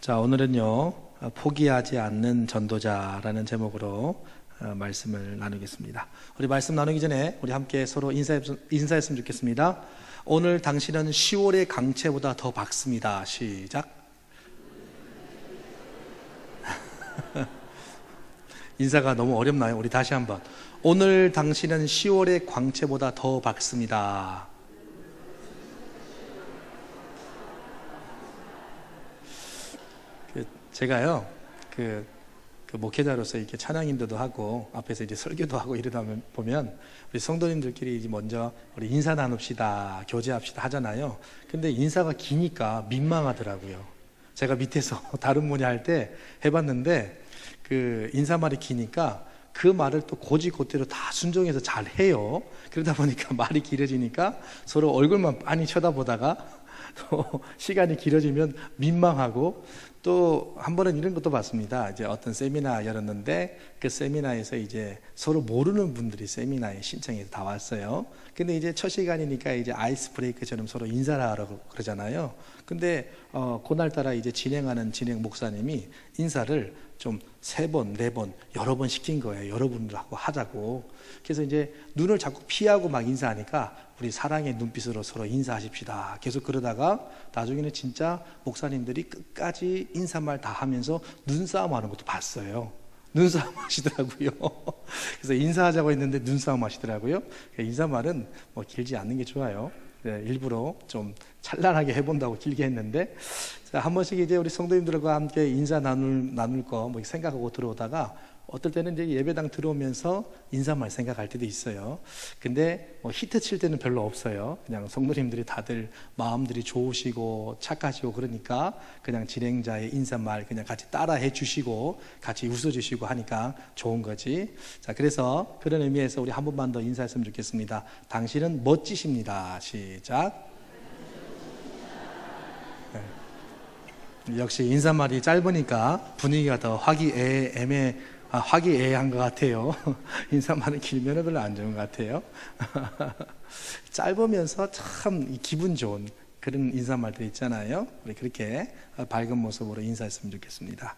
자, 오늘은요, 포기하지 않는 전도자라는 제목으로 말씀을 나누겠습니다. 우리 말씀 나누기 전에 우리 함께 서로 인사했으면 좋겠습니다. 오늘 당신은 10월의 강채보다 더 밝습니다. 시작. 인사가 너무 어렵나요? 우리 다시 한번. 오늘 당신은 10월의 광채보다 더 밝습니다. 제가요, 그 목회자로서 이렇게 찬양 인도도 하고 앞에서 이제 설교도 하고 이러다 보면 우리 성도님들끼리 이제 먼저 우리 인사 나눕시다, 교제합시다 하잖아요. 근데 인사가 기니까 민망하더라고요. 제가 밑에서 다른 분야 할 때 해봤는데 그 인사말이 기니까 그 말을 또 곧이곧대로 다 순종해서 잘 해요. 그러다 보니까 말이 길어지니까 서로 얼굴만 빤히 쳐다보다가 또 시간이 길어지면 민망하고, 또 한 번은 이런 것도 봤습니다. 이제 어떤 세미나 열었는데 그 세미나에서 이제 서로 모르는 분들이 세미나에 신청해서 다 왔어요. 근데 이제 첫 시간이니까 이제 아이스 브레이크처럼 서로 인사를 하라고 그러잖아요. 근데 그날따라 이제 진행 목사님이 인사를 좀 3번, 4번, 여러 번 시킨 거예요. 여러분들하고 하자고. 그래서 이제 눈을 자꾸 피하고 막 인사하니까 우리 사랑의 눈빛으로 서로 인사하십시다. 계속 그러다가 나중에는 진짜 목사님들이 끝까지 인사말 다 하면서 눈싸움 하는 것도 봤어요. 눈싸움 하시더라고요. 그래서 인사하자고 했는데 눈싸움 하시더라고요. 인사말은 뭐 길지 않는 게 좋아요. 네, 일부러 좀 찬란하게 해본다고 길게 했는데, 자, 한 번씩 이제 우리 성도님들과 함께 인사 나눌 거 뭐 생각하고 들어오다가 어떨 때는 이제 예배당 들어오면서 인사말 생각할 때도 있어요. 근데 뭐 히트 칠 때는 별로 없어요. 그냥 성도님들이 다들 마음들이 좋으시고 착하시고 그러니까 그냥 진행자의 인사말 그냥 같이 따라해 주시고 같이 웃어주시고 하니까 좋은 거지. 자, 그래서 그런 의미에서 우리 한 번만 더 인사했으면 좋겠습니다. 당신은 멋지십니다. 시작. 네. 역시 인사말이 짧으니까 분위기가 더 화기애애한 것 같아요. 인사말은 길면 별로 안 좋은 것 같아요. 짧으면서 참 기분 좋은 그런 인사말들 있잖아요. 우리 그렇게 밝은 모습으로 인사했으면 좋겠습니다.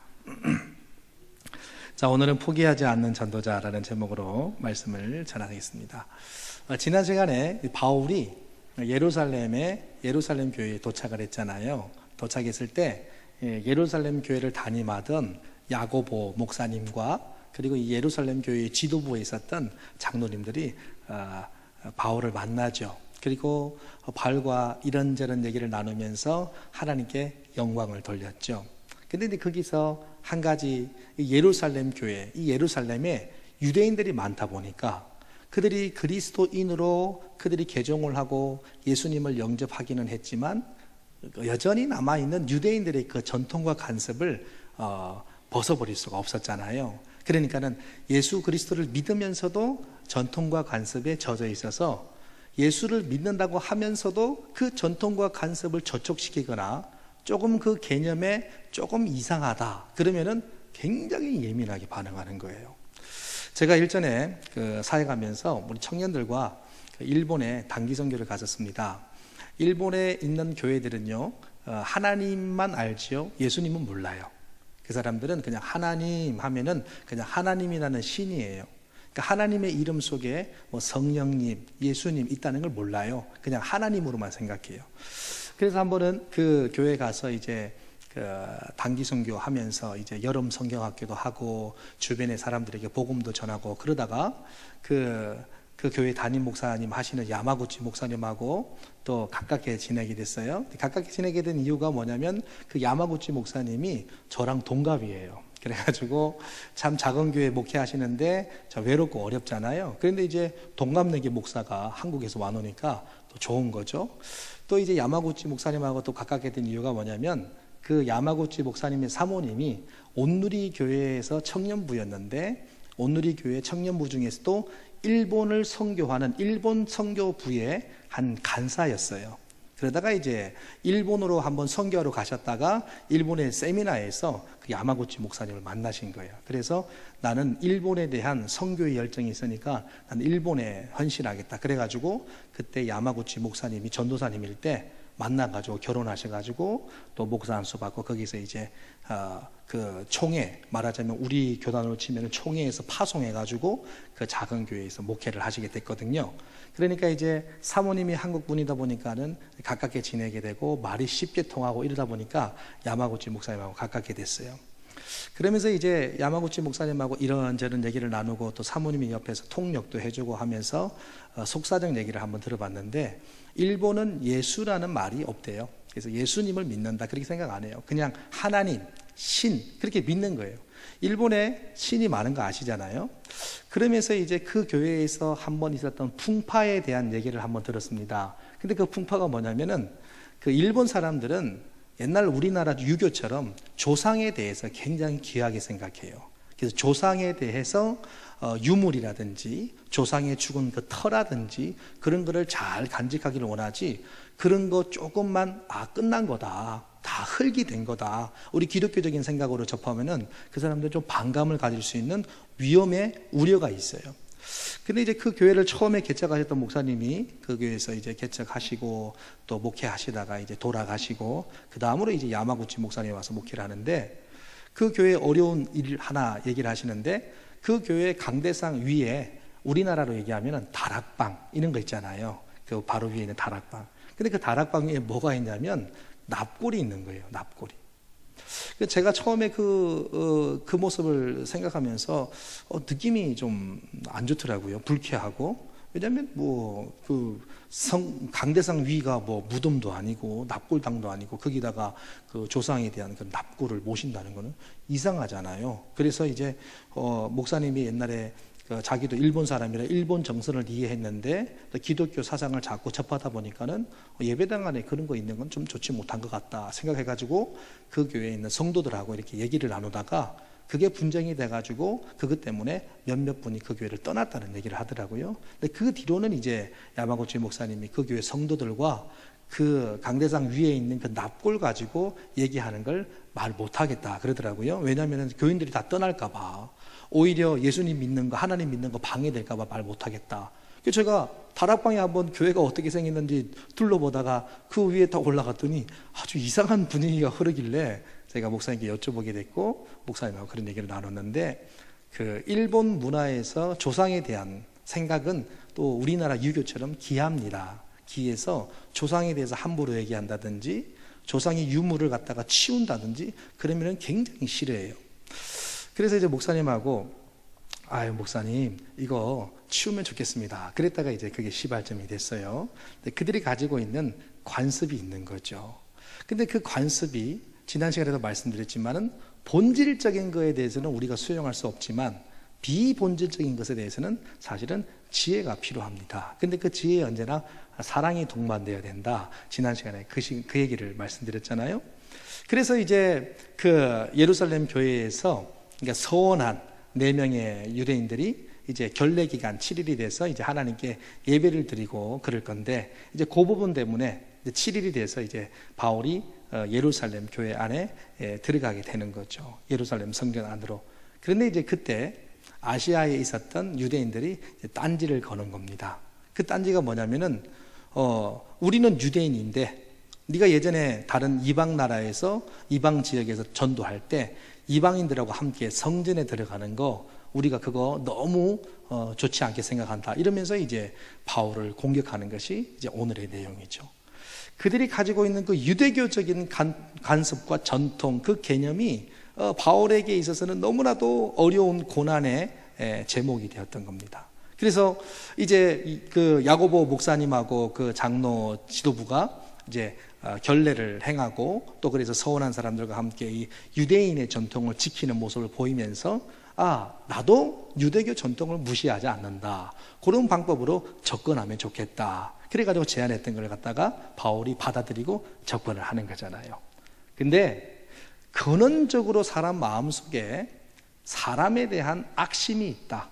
자, 오늘은 포기하지 않는 전도자라는 제목으로 말씀을 전하겠습니다. 지난 시간에 바울이 예루살렘 교회에 도착을 했잖아요. 도착했을 때 예루살렘 교회를 담임하던 야고보 목사님과 그리고 이 예루살렘 교회의 지도부에 있었던 장로님들이 바울을 만나죠. 그리고 바울과 이런저런 얘기를 나누면서 하나님께 영광을 돌렸죠. 근데 거기서 한 가지 예루살렘 교회, 이 예루살렘에 유대인들이 많다 보니까 그들이 그리스도인으로 그들이 개종을 하고 예수님을 영접하기는 했지만 여전히 남아있는 유대인들의 그 전통과 관습을 벗어버릴 수가 없었잖아요. 그러니까는 예수 그리스도를 믿으면서도 전통과 관습에 젖어 있어서 예수를 믿는다고 하면서도 그 전통과 관습을 저촉시키거나 조금 그 개념에 조금 이상하다 그러면은 굉장히 예민하게 반응하는 거예요. 제가 일전에 사역하면서 우리 청년들과 일본에 단기 선교를 갔었습니다. 일본에 있는 교회들은요, 하나님만 알지요, 예수님은 몰라요. 그 사람들은 그냥 하나님 하면은 그냥 하나님이라는 신이에요. 그러니까 하나님의 이름 속에 뭐 성령님, 예수님 있다는 걸 몰라요. 그냥 하나님으로만 생각해요. 그래서 한 번은 그 교회 가서 이제 단기 선교 하면서 이제 여름 성경학교도 하고 주변의 사람들에게 복음도 전하고 그러다가 그 교회 담임 목사님 하시는 야마구치 목사님하고 또 가깝게 지내게 됐어요. 가깝게 지내게 된 이유가 뭐냐면 그 야마구치 목사님이 저랑 동갑이에요. 그래가지고 참 작은 교회 목회하시는데 저 외롭고 어렵잖아요. 그런데 이제 동갑내기 목사가 한국에서 와놓으니까 또 좋은 거죠. 또 이제 야마구치 목사님하고 또 가깝게 된 이유가 뭐냐면 그 야마구치 목사님의 사모님이 온누리 교회에서 청년부였는데 온누리 교회 청년부 중에서도 일본을 선교하는 일본 선교부의 한 간사였어요. 그러다가 이제 일본으로 한번 선교하러 가셨다가 일본의 세미나에서 그 야마구치 목사님을 만나신 거예요. 그래서 나는 일본에 대한 선교의 열정이 있으니까 나는 일본에 헌신하겠다. 그래가지고 그때 야마구치 목사님이 전도사님일 때 만나가지고 결혼하셔가지고 또 목사 안수 받고 거기서 이제 그 총회, 말하자면 우리 교단으로 치면 총회에서 파송해가지고 그 작은 교회에서 목회를 하시게 됐거든요. 그러니까 이제 사모님이 한국 분이다 보니까는 가깝게 지내게 되고 말이 쉽게 통하고 이러다 보니까 야마구치 목사님하고 가깝게 됐어요. 그러면서 이제 야마구치 목사님하고 이런저런 얘기를 나누고 또 사모님이 옆에서 통역도 해주고 하면서 속사정 얘기를 한번 들어봤는데, 일본은 예수라는 말이 없대요. 그래서 예수님을 믿는다 그렇게 생각 안 해요. 그냥 하나님, 신 그렇게 믿는 거예요. 일본에 신이 많은 거 아시잖아요. 그러면서 이제 그 교회에서 한번 있었던 풍파에 대한 얘기를 한번 들었습니다. 근데 그 풍파가 뭐냐면은 그 일본 사람들은 옛날 우리나라 유교처럼 조상에 대해서 굉장히 귀하게 생각해요. 그래서 조상에 대해서 유물이라든지 조상의 죽은 그 터라든지 그런 거를 잘 간직하기를 원하지, 그런 거 조금만 끝난 거다, 다 흙이 된 거다, 우리 기독교적인 생각으로 접하면은 그 사람들 좀 반감을 가질 수 있는 위험의 우려가 있어요. 근데 이제 그 교회를 처음에 개척하셨던 목사님이 그 교회에서 이제 개척하시고 또 목회하시다가 이제 돌아가시고 그 다음으로 이제 야마구치 목사님이 와서 목회를 하는데, 그 교회 어려운 일 하나 얘기를 하시는데, 그 교회 강대상 위에 우리나라로 얘기하면 다락방 이런 거 있잖아요. 그 바로 위에 있는 다락방. 근데 그 다락방 위에 뭐가 있냐면 납골이 있는 거예요. 납골이. 제가 처음에 그 모습을 생각하면서 느낌이 좀 안 좋더라고요. 불쾌하고. 왜냐하면 강대상 위가 무덤도 아니고 납골당도 아니고 거기다가 그 조상에 대한 그 납골을 모신다는 거는 이상하잖아요. 그래서 이제 목사님이 옛날에 자기도 일본 사람이라 일본 정서를 이해했는데 기독교 사상을 자꾸 접하다 보니까는 예배당 안에 그런 거 있는 건 좀 좋지 못한 것 같다 생각해가지고 그 교회에 있는 성도들하고 이렇게 얘기를 나누다가 그게 분쟁이 돼가지고 그것 때문에 몇몇 분이 그 교회를 떠났다는 얘기를 하더라고요. 근데 그 뒤로는 이제 야마구치 목사님이 그 교회 성도들과 그 강대상 위에 있는 그 납골 가지고 얘기하는 걸 말 못하겠다 그러더라고요. 왜냐하면 교인들이 다 떠날까봐, 오히려 예수님 믿는 거, 하나님 믿는 거 방해될까봐 말 못하겠다. 그래서 제가 다락방에 한번 교회가 어떻게 생겼는지 둘러보다가 그 위에 딱 올라갔더니 아주 이상한 분위기가 흐르길래 제가 목사님께 여쭤보게 됐고 목사님하고 그런 얘기를 나눴는데, 그 일본 문화에서 조상에 대한 생각은 또 우리나라 유교처럼 기합니다. 기해서 조상에 대해서 함부로 얘기한다든지 조상의 유물을 갖다가 치운다든지 그러면 굉장히 싫어해요. 그래서 이제 목사님하고 목사님 이거 치우면 좋겠습니다 그랬다가 이제 그게 시발점이 됐어요. 근데 그들이 가지고 있는 관습이 있는 거죠. 근데 그 관습이 지난 시간에도 말씀드렸지만은 본질적인 거에 대해서는 우리가 수용할 수 없지만 비본질적인 것에 대해서는 사실은 지혜가 필요합니다. 근데 그 지혜에 언제나 사랑이 동반되어야 된다. 지난 시간에 그 얘기를 말씀드렸잖아요. 그래서 이제 그 예루살렘 교회에서 그러니까 서원한 4명의 유대인들이 이제 결례 기간 7일이 돼서 이제 하나님께 예배를 드리고 그럴 건데, 이제 그 부분 때문에 이제 7일이 돼서 이제 바울이 예루살렘 교회 안에 들어가게 되는 거죠. 예루살렘 성전 안으로. 그런데 이제 그때 아시아에 있었던 유대인들이 딴지를 거는 겁니다. 그 딴지가 뭐냐면은 우리는 유대인인데 네가 예전에 다른 이방 나라에서 이방 지역에서 전도할 때 이방인들하고 함께 성전에 들어가는 거 우리가 그거 너무 좋지 않게 생각한다 이러면서 이제 바울을 공격하는 것이 이제 오늘의 내용이죠. 그들이 가지고 있는 그 유대교적인 관습과 전통, 그 개념이 바울에게 있어서는 너무나도 어려운 고난의 제목이 되었던 겁니다. 그래서 이제 그 야고보 목사님하고 그 장로 지도부가 이제 결례를 행하고 또 그래서 서운한 사람들과 함께 이 유대인의 전통을 지키는 모습을 보이면서 나도 유대교 전통을 무시하지 않는다, 그런 방법으로 접근하면 좋겠다, 그래가지고 제안했던 걸 갖다가 바울이 받아들이고 접근을 하는 거잖아요. 근데 근원적으로 사람 마음속에 사람에 대한 악심이 있다,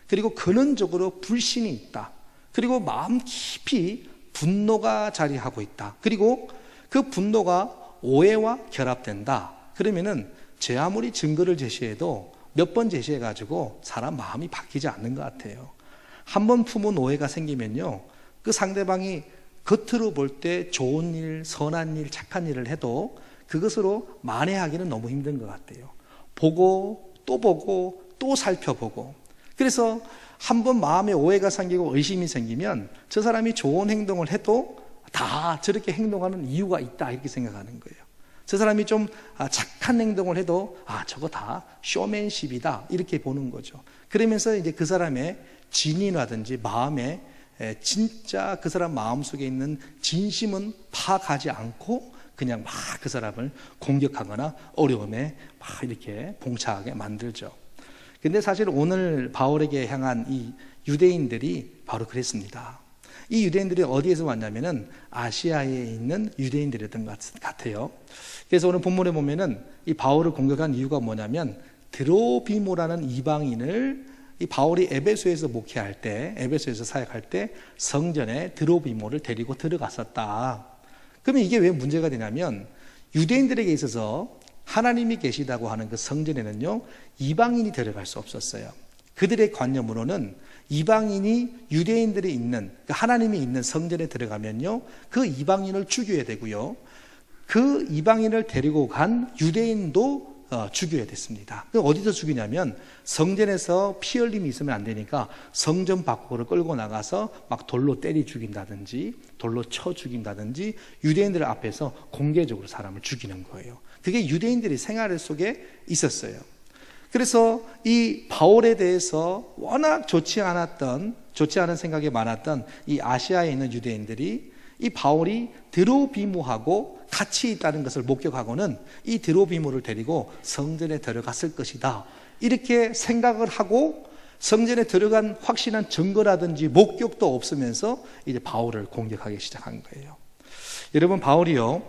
그리고 근원적으로 불신이 있다, 그리고 마음 깊이 분노가 자리하고 있다, 그리고 그 분노가 오해와 결합된다. 그러면은 제 아무리 증거를 제시해도 몇 번 제시해가지고 사람 마음이 바뀌지 않는 것 같아요. 한 번 품은 오해가 생기면요, 그 상대방이 겉으로 볼 때 좋은 일, 선한 일, 착한 일을 해도 그것으로 만회하기는 너무 힘든 것 같아요. 보고 또 살펴보고, 그래서 한번 마음에 오해가 생기고 의심이 생기면 저 사람이 좋은 행동을 해도 다 저렇게 행동하는 이유가 있다 이렇게 생각하는 거예요. 저 사람이 좀 착한 행동을 해도 저거 다 쇼맨십이다 이렇게 보는 거죠. 그러면서 이제 그 사람의 진이라든지 마음에 진짜 그 사람 마음속에 있는 진심은 파악하지 않고 그냥 막 그 사람을 공격하거나 어려움에 막 이렇게 봉착하게 만들죠. 근데 사실 오늘 바울에게 향한 이 유대인들이 바로 그랬습니다. 이 유대인들이 어디에서 왔냐면은 아시아에 있는 유대인들이었던 것 같아요. 그래서 오늘 본문에 보면은 이 바울을 공격한 이유가 뭐냐면 드로비모라는 이방인을 이 바울이 에베소에서 목회할 때, 에베소에서 사역할 때 성전에 드로비모를 데리고 들어갔었다. 그러면 이게 왜 문제가 되냐면 유대인들에게 있어서 하나님이 계시다고 하는 그 성전에는요, 이방인이 들어갈 수 없었어요. 그들의 관념으로는 이방인이 유대인들이 있는, 하나님이 있는 성전에 들어가면요, 그 이방인을 죽여야 되고요, 그 이방인을 데리고 간 유대인도 죽여야 됐습니다. 어디서 죽이냐면 성전에서 피 흘림이 있으면 안 되니까 성전 밖으로 끌고 나가서 막 돌로 때리 죽인다든지 돌로 쳐 죽인다든지 유대인들 앞에서 공개적으로 사람을 죽이는 거예요. 그게 유대인들의 생활 속에 있었어요. 그래서 이 바울에 대해서 워낙 좋지 않은 생각이 많았던 이 아시아에 있는 유대인들이 이 바울이 드로비모하고 같이 있다는 것을 목격하고는 이 드로비모를 데리고 성전에 들어갔을 것이다 이렇게 생각을 하고 성전에 들어간 확실한 증거라든지 목격도 없으면서 이제 바울을 공격하기 시작한 거예요. 여러분, 바울이요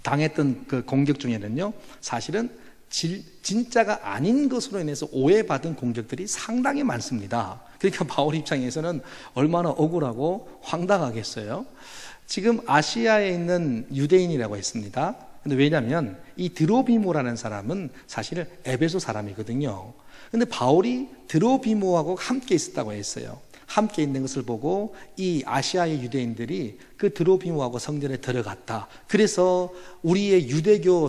당했던 그 공격 중에는요 사실은 진짜가 아닌 것으로 인해서 오해받은 공격들이 상당히 많습니다. 그러니까 바울 입장에서는 얼마나 억울하고 황당하겠어요. 지금 아시아에 있는 유대인이라고 했습니다. 근데 왜냐하면 이 드로비모라는 사람은 사실 에베소 사람이거든요. 근데 바울이 드로비모하고 함께 있었다고 했어요. 함께 있는 것을 보고 이 아시아의 유대인들이 그 드로비모하고 성전에 들어갔다. 그래서 우리의 유대교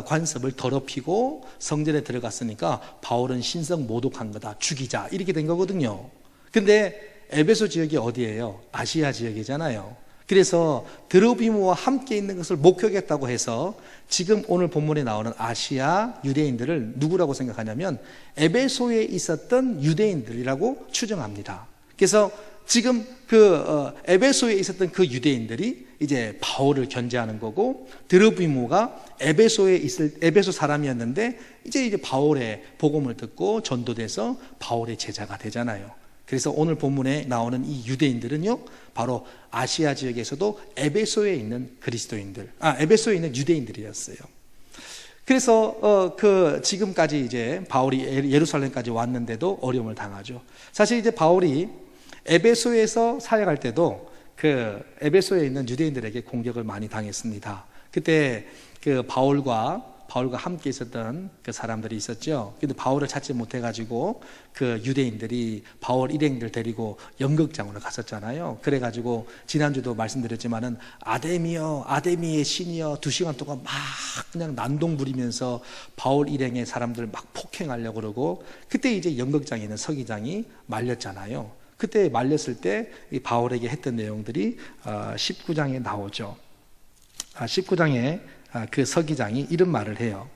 관습을 더럽히고 성전에 들어갔으니까 바울은 신성 모독한 거다. 죽이자. 이렇게 된 거거든요. 근데 에베소 지역이 어디예요? 아시아 지역이잖아요. 그래서 드로비모와 함께 있는 것을 목격했다고 해서 지금 오늘 본문에 나오는 아시아 유대인들을 누구라고 생각하냐면 에베소에 있었던 유대인들이라고 추정합니다. 그래서 지금 에베소에 있었던 그 유대인들이 이제 바울을 견제하는 거고, 드로비모가 에베소 사람이었는데 이제 바울의 복음을 듣고 전도돼서 바울의 제자가 되잖아요. 그래서 오늘 본문에 나오는 이 유대인들은요, 바로 아시아 지역에서도 에베소에 있는 에베소에 있는 유대인들이었어요. 그래서 지금까지 이제 바울이 예루살렘까지 왔는데도 어려움을 당하죠. 사실 이제 바울이 에베소에서 사역할 때도 그 에베소에 있는 유대인들에게 공격을 많이 당했습니다. 그때 그 바울과 함께 있었던 그 사람들이 있었죠. 근데 바울을 찾지 못해가지고 그 유대인들이 바울 일행들 데리고 연극장으로 갔었잖아요. 그래가지고 지난주도 말씀드렸지만은 아데미의 신이여 2시간 동안 막 그냥 난동 부리면서 바울 일행의 사람들 막 폭행하려고 그러고, 그때 이제 연극장에 있는 서기장이 말렸잖아요. 그때 말렸을 때 이 바울에게 했던 내용들이 19장에 나오죠. 19장에 그 서기장이 이런 말을 해요.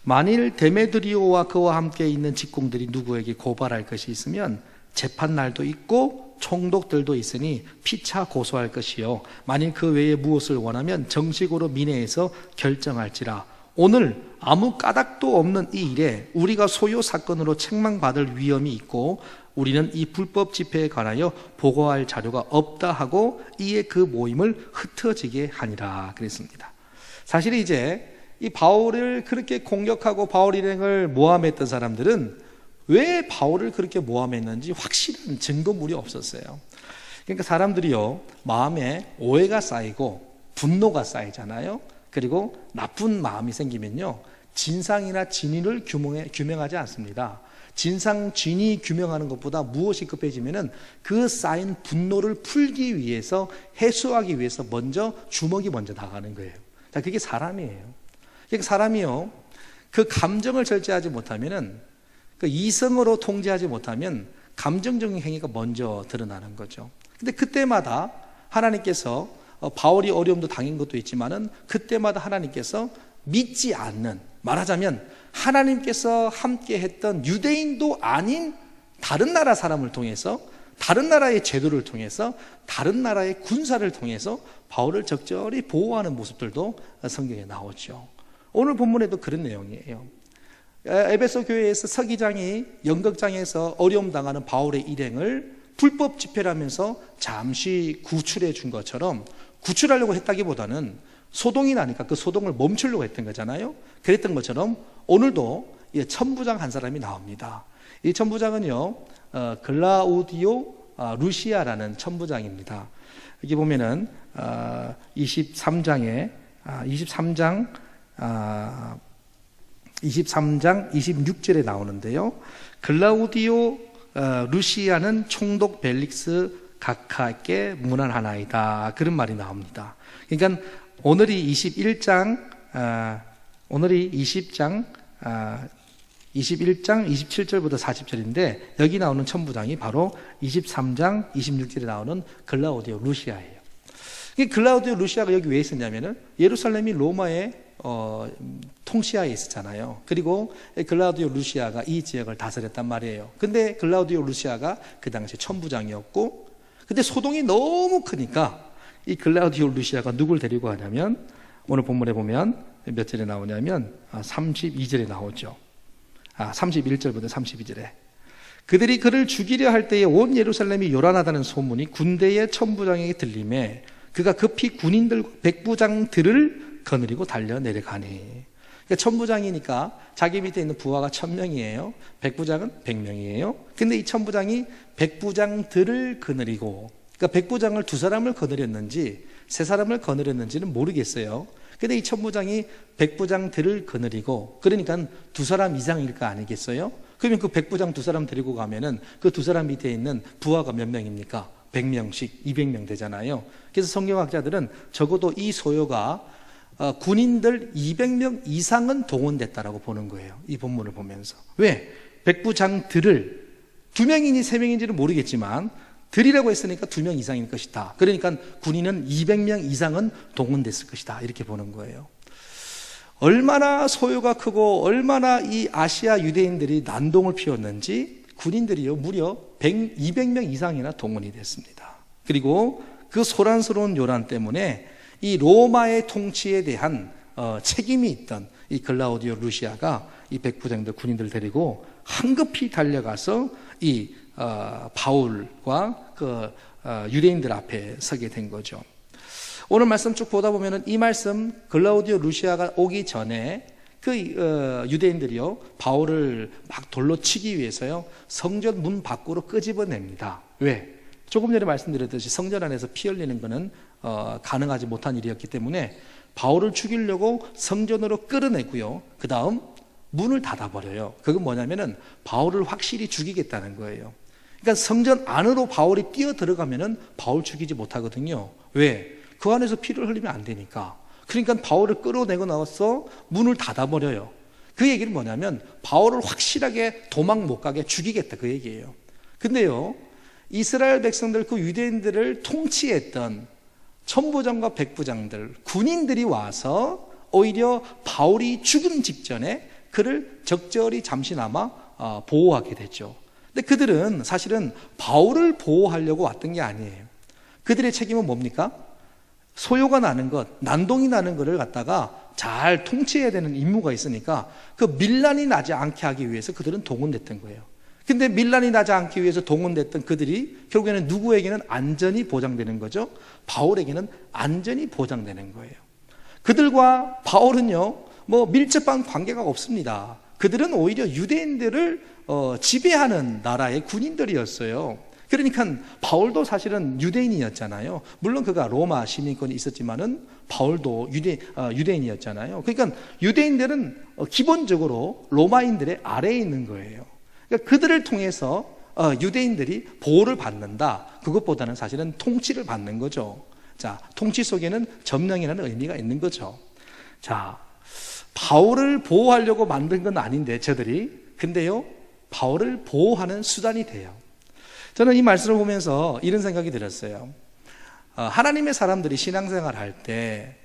만일 데메드리오와 그와 함께 있는 직공들이 누구에게 고발할 것이 있으면 재판날도 있고 총독들도 있으니 피차 고소할 것이요, 만일 그 외에 무엇을 원하면 정식으로 민회에서 결정할지라. 오늘 아무 까닭도 없는 이 일에 우리가 소요 사건으로 책망받을 위험이 있고 우리는 이 불법 집회에 관하여 보고할 자료가 없다 하고 이에 그 모임을 흩어지게 하니라 그랬습니다. 사실 이제 이 바울을 그렇게 공격하고 바울 일행을 모함했던 사람들은 왜 바울을 그렇게 모함했는지 확실한 증거물이 없었어요. 그러니까 사람들이요, 마음에 오해가 쌓이고 분노가 쌓이잖아요. 그리고 나쁜 마음이 생기면요, 진상이나 진위를 규명하지 않습니다. 진상진이 규명하는 것보다 무엇이 급해지면은 그 쌓인 분노를 풀기 위해서, 해소하기 위해서 주먹이 먼저 나가는 거예요. 자, 그게 사람이에요. 그러니까 사람이요, 그 감정을 절제하지 못하면은, 그 이성으로 통제하지 못하면 감정적인 행위가 먼저 드러나는 거죠. 근데 그때마다 하나님께서, 바울이 어려움도 당한 것도 있지만은 그때마다 하나님께서 믿지 않는, 말하자면 하나님께서 함께 했던 유대인도 아닌 다른 나라 사람을 통해서, 다른 나라의 제도를 통해서, 다른 나라의 군사를 통해서 바울을 적절히 보호하는 모습들도 성경에 나오죠. 오늘 본문에도 그런 내용이에요. 에베소 교회에서 서기장이 연극장에서 어려움 당하는 바울의 일행을 불법 집회를 하면서 잠시 구출해 준 것처럼, 구출하려고 했다기보다는 소동이 나니까 그 소동을 멈추려고 했던 거잖아요. 그랬던 것처럼 오늘도 천부장 한 사람이 나옵니다. 이 천부장은요, 글라우디오 루시아라는 천부장입니다. 여기 보면은 23장 26절에 나오는데요. 글라우디오 루시아는 총독 벨릭스 각하께 문안하나이다, 그런 말이 나옵니다. 그러니까 오늘이 21장 27절부터 40절인데 여기 나오는 천부장이 바로 23장 26절에 나오는 글라우디오 루시아예요. 글라우디오 루시아가 여기 왜 있었냐면은 예루살렘이 로마의 통치하에 있었잖아요. 그리고 글라우디오 루시아가 이 지역을 다스렸단 말이에요. 근데 글라우디오 루시아가 그 당시 천부장이었고, 근데 소동이 너무 크니까 이 글라우디오 루시아가 누굴 데리고 가냐면, 오늘 본문에 보면 몇 절에 나오냐면 32절에 나오죠. 31절부터 32절에 그들이 그를 죽이려 할 때에 온 예루살렘이 요란하다는 소문이 군대의 천부장에게 들림에 그가 급히 군인들 백부장들을 거느리고 달려 내려가니. 그러니까 천부장이니까 자기 밑에 있는 부하가 1000명이에요. 백부장은 100명이에요. 근데 이 천부장이 백부장들을 거느리고, 그러니까 백부장을 2사람을 거느렸는지 3사람을 거느렸는지는 모르겠어요. 근데 이 천부장이 백부장들을 거느리고, 그러니까 2사람 이상일 거 아니겠어요? 그러면 그 백부장 2사람 데리고 가면은 그 2사람 밑에 있는 부하가 몇 명입니까? 100명씩 200명 되잖아요. 그래서 성경학자들은 적어도 이 소요가 군인들 200명 이상은 동원됐다라고 보는 거예요. 이 본문을 보면서. 왜? 백부장들을 2명이니 3명인지는 모르겠지만 들이라고 했으니까 2명 이상일 것이다. 그러니까 군인은 200명 이상은 동원됐을 것이다, 이렇게 보는 거예요. 얼마나 소요가 크고 얼마나 이 아시아 유대인들이 난동을 피웠는지 군인들이요 무려 200명 이상이나 동원이 됐습니다. 그리고 그 소란스러운 요란 때문에 이 로마의 통치에 대한 책임이 있던 이 글라우디오 루시아가 이 백부장들 군인들 데리고 황급히 달려가서 이 바울과 그 유대인들 앞에 서게 된 거죠. 오늘 말씀 쭉 보다 보면은 이 말씀, 글라우디오 루시아가 오기 전에 그 유대인들이요 바울을 막 돌로 치기 위해서요 성전 문 밖으로 끄집어냅니다. 왜? 조금 전에 말씀드렸듯이 성전 안에서 피 흘리는 것은 가능하지 못한 일이었기 때문에 바울을 죽이려고 성전으로 끌어내고요, 그 다음 문을 닫아버려요. 그건 뭐냐면은 바울을 확실히 죽이겠다는 거예요. 그러니까 성전 안으로 바울이 뛰어 들어가면은 바울 죽이지 못하거든요. 왜? 그 안에서 피를 흘리면 안 되니까. 그러니까 바울을 끌어내고 나와서 문을 닫아버려요. 그 얘기는 뭐냐면 바울을 확실하게 도망 못 가게 죽이겠다, 그 얘기예요. 근데요, 이스라엘 백성들, 그 유대인들을 통치했던 천부장과 백부장들, 군인들이 와서 오히려 바울이 죽음 직전에 그를 적절히 잠시나마 보호하게 됐죠. 근데 그들은 사실은 바울을 보호하려고 왔던 게 아니에요. 그들의 책임은 뭡니까? 소요가 나는 것, 난동이 나는 것을 갖다가 잘 통치해야 되는 임무가 있으니까 그 밀란이 나지 않게 하기 위해서 그들은 동원됐던 거예요. 근데 밀란이 나지 않기 위해서 동원됐던 그들이 결국에는 누구에게는 안전이 보장되는 거죠? 바울에게는 안전이 보장되는 거예요. 그들과 바울은요 뭐 밀접한 관계가 없습니다. 그들은 오히려 유대인들을 지배하는 나라의 군인들이었어요. 그러니까 바울도 사실은 유대인이었잖아요. 물론 그가 로마 시민권이 있었지만은 바울도 유대인이었잖아요. 그러니까 유대인들은 기본적으로 로마인들의 아래에 있는 거예요. 그러니까 그들을 통해서 유대인들이 보호를 받는다. 그것보다는 사실은 통치를 받는 거죠. 자, 통치 속에는 점령이라는 의미가 있는 거죠. 자, 바울을 보호하려고 만든 건 아닌데 저들이, 근데요 바울을 보호하는 수단이 돼요. 저는 이 말씀을 보면서 이런 생각이 들었어요. 하나님의 사람들이 신앙생활 할 때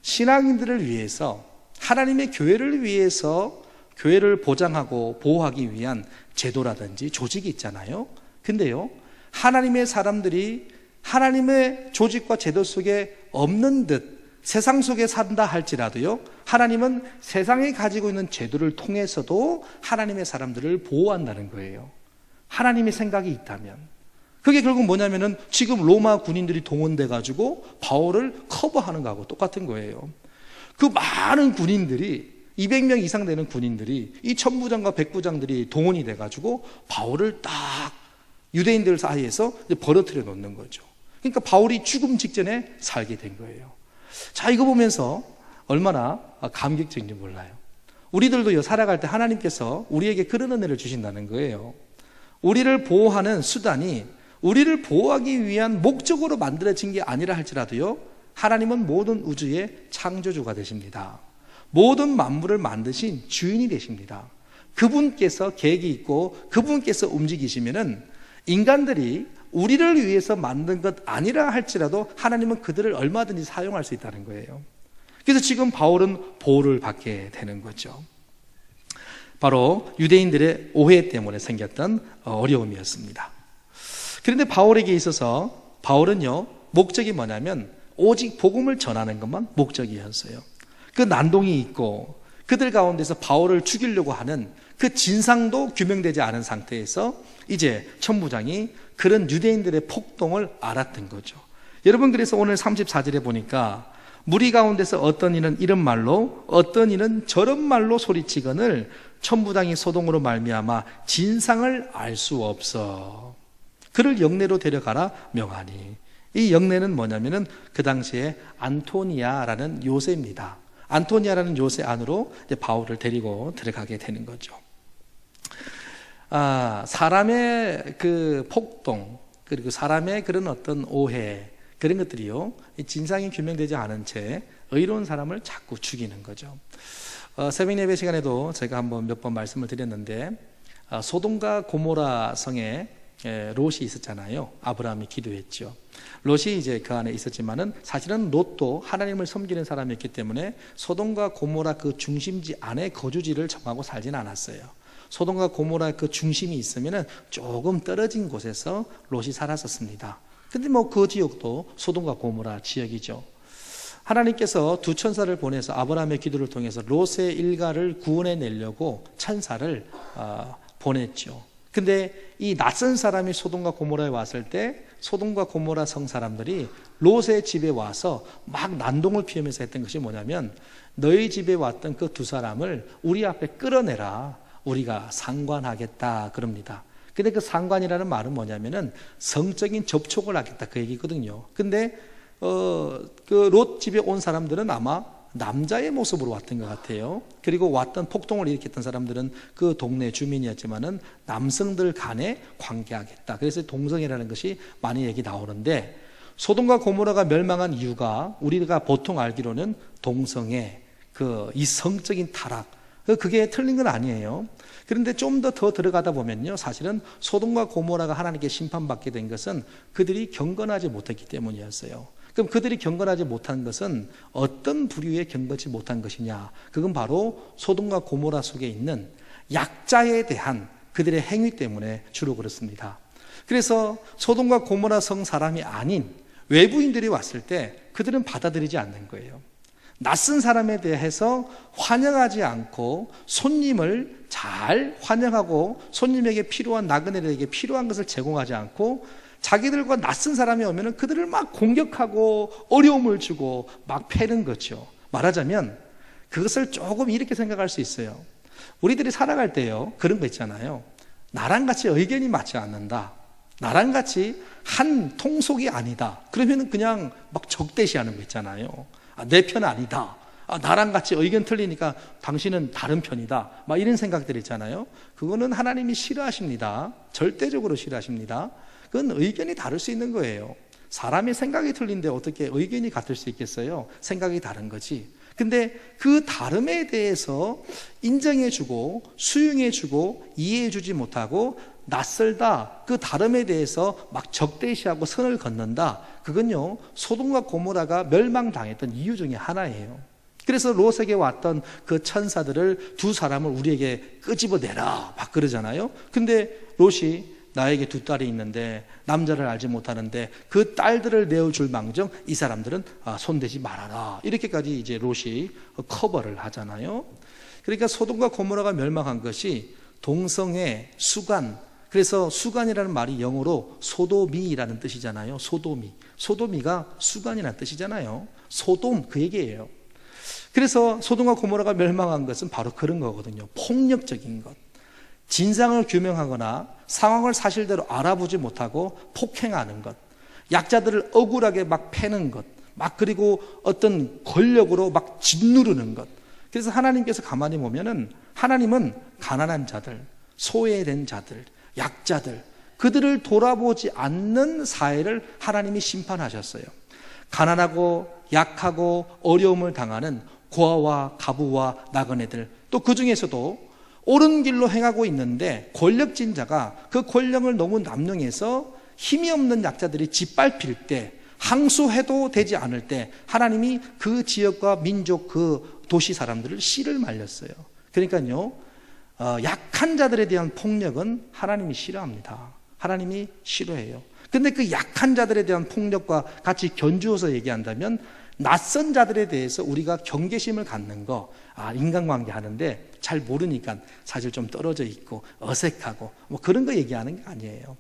신앙인들을 위해서, 하나님의 교회를 위해서 교회를 보장하고 보호하기 위한 제도라든지 조직이 있잖아요. 근데요 하나님의 사람들이 하나님의 조직과 제도 속에 없는 듯 세상 속에 산다 할지라도요, 하나님은 세상이 가지고 있는 제도를 통해서도 하나님의 사람들을 보호한다는 거예요. 하나님의 생각이 있다면. 그게 결국 뭐냐면은 지금 로마 군인들이 동원돼 가지고 바울을 커버하는 거하고 똑같은 거예요. 그 많은 군인들이, 200명 이상 되는 군인들이, 이 천부장과 백부장들이 동원이 돼 가지고 바울을 딱 유대인들 사이에서 벌어뜨려 놓는 거죠. 그러니까 바울이 죽음 직전에 살게 된 거예요. 자, 이거 보면서 얼마나 감격적인지 몰라요. 우리들도 살아갈 때 하나님께서 우리에게 그런 은혜를 주신다는 거예요. 우리를 보호하는 수단이 우리를 보호하기 위한 목적으로 만들어진 게 아니라 할지라도요, 하나님은 모든 우주의 창조주가 되십니다. 모든 만물을 만드신 주인이 되십니다. 그분께서 계획이 있고 그분께서 움직이시면은 인간들이 우리를 위해서 만든 것 아니라 할지라도 하나님은 그들을 얼마든지 사용할 수 있다는 거예요. 그래서 지금 바울은 보호를 받게 되는 거죠. 바로 유대인들의 오해 때문에 생겼던 어려움이었습니다. 그런데 바울에게 있어서 바울은요, 목적이 뭐냐면 오직 복음을 전하는 것만 목적이었어요. 그 난동이 있고 그들 가운데서 바울을 죽이려고 하는 그 진상도 규명되지 않은 상태에서 이제 천부장이 그런 유대인들의 폭동을 알았던 거죠. 여러분, 그래서 오늘 34절에 보니까 무리 가운데서 어떤 이는 이런 말로 어떤 이는 저런 말로 소리치거늘 천부장이 소동으로 말미암아 진상을 알 수 없어 그를 영내로 데려가라 명하니. 이 영내는 뭐냐면은 그 당시에 안토니아라는 요새입니다. 안토니아라는 요새 안으로 이제 바울을 데리고 들어가게 되는 거죠. 사람의 그 폭동, 그리고 사람의 그런 어떤 오해, 그런 것들이요, 진상이 규명되지 않은 채 의로운 사람을 자꾸 죽이는 거죠. 새벽 예배 시간에도 제가 한번 몇 번 말씀을 드렸는데, 소돔과 고모라 성에 롯이 있었잖아요. 아브라함이 기도했죠. 롯이 이제 그 안에 있었지만은 사실은 롯도 하나님을 섬기는 사람이었기 때문에 소돔과 고모라 그 중심지 안에 거주지를 정하고 살지는 않았어요. 소돔과 고모라 그 중심이 있으면은 조금 떨어진 곳에서 롯이 살았었습니다. 근데 뭐 그 지역도 소돔과 고모라 지역이죠. 하나님께서 두 천사를 보내서 아브라함의 기도를 통해서 롯의 일가를 구원해 내려고 천사를 보냈죠. 근데 이 낯선 사람이 소돔과 고모라에 왔을 때 소돔과 고모라 성 사람들이 롯의 집에 와서 막 난동을 피우면서 했던 것이 뭐냐면, 너희 집에 왔던 그 두 사람을 우리 앞에 끌어내라, 우리가 상관하겠다 그럽니다. 근데 그 상관이라는 말은 뭐냐면은 성적인 접촉을 하겠다 그 얘기거든요. 근데 그 롯 집에 온 사람들은 아마 남자의 모습으로 왔던 것 같아요. 그리고 왔던 폭동을 일으켰던 사람들은 그 동네 주민이었지만은 남성들 간에 관계하겠다. 그래서 동성애라는 것이 많이 얘기 나오는데, 소돔과 고모라가 멸망한 이유가 우리가 보통 알기로는 동성애, 이 성적인 타락, 그게 틀린 건 아니에요. 그런데 좀 더 들어가다 보면요, 사실은 소돔과 고모라가 하나님께 심판받게 된 것은 그들이 경건하지 못했기 때문이었어요. 그럼 그들이 경건하지 못한 것은 어떤 부류에 경건치 못한 것이냐? 그건 바로 소돔과 고모라 속에 있는 약자에 대한 그들의 행위 때문에 주로 그렇습니다. 그래서 소돔과 고모라 성 사람이 아닌 외부인들이 왔을 때 그들은 받아들이지 않는 거예요. 낯선 사람에 대해서 환영하지 않고 손님을 잘 환영하고 손님에게 필요한, 나그네들에게 필요한 것을 제공하지 않고 자기들과 낯선 사람이 오면 그들을 막 공격하고 어려움을 주고 막 패는 거죠. 말하자면 그것을 조금 이렇게 생각할 수 있어요. 우리들이 살아갈 때요, 그런 거 있잖아요. 나랑 같이 의견이 맞지 않는다, 나랑 같이 한 통속이 아니다, 그러면 그냥 막 적대시하는 거 있잖아요. 내 편 아니다, 나랑 같이 의견 틀리니까 당신은 다른 편이다. 막 이런 생각들 있잖아요. 그거는 하나님이 싫어하십니다. 절대적으로 싫어하십니다. 그건 의견이 다를 수 있는 거예요. 사람의 생각이 틀린데 어떻게 의견이 같을 수 있겠어요? 생각이 다른 거지. 근데 그 다름에 대해서 인정해주고 수용해주고 이해해주지 못하고 낯설다, 그 다름에 대해서 막 적대시하고 선을 걷는다. 그건요, 소돔과 고모라가 멸망당했던 이유 중에 하나예요. 그래서 롯에게 왔던 그 천사들을 두 사람을 우리에게 끄집어내라 막 그러잖아요. 근데 롯이 나에게 두 딸이 있는데 남자를 알지 못하는데 그 딸들을 내어줄 망정 이 사람들은 손대지 말아라. 이렇게까지 이제 롯이 커버를 하잖아요. 그러니까 소돔과 고모라가 멸망한 것이 동성애, 수간, 그래서 수간이라는 말이 영어로 소도미라는 뜻이잖아요. 소도미. 소도미가 수간이라는 뜻이잖아요. 소돔 그 얘기예요. 그래서 소돔과 고모라가 멸망한 것은 바로 그런 거거든요. 폭력적인 것. 진상을 규명하거나 상황을 사실대로 알아보지 못하고 폭행하는 것. 약자들을 억울하게 막 패는 것. 막 그리고 어떤 권력으로 막 짓누르는 것. 그래서 하나님께서 가만히 보면은 하나님은 가난한 자들, 소외된 자들, 약자들, 그들을 돌아보지 않는 사회를 하나님이 심판하셨어요. 가난하고 약하고 어려움을 당하는 고아와 가부와 나그네들, 또 그 중에서도 옳은 길로 행하고 있는데 권력진 자가 그 권력을 너무 남용해서 힘이 없는 약자들이 짓밟힐 때, 항소해도 되지 않을 때 하나님이 그 지역과 민족, 그 도시 사람들을 씨를 말렸어요. 그러니까요, 약한 자들에 대한 폭력은 하나님이 싫어합니다. 하나님이 싫어해요. 근데 그 약한 자들에 대한 폭력과 같이 견주어서 얘기한다면 낯선 자들에 대해서 우리가 경계심을 갖는 거, 인간관계 하는데 잘 모르니까 사실 좀 떨어져 있고 어색하고 뭐 그런 거 얘기하는 게 아니에요.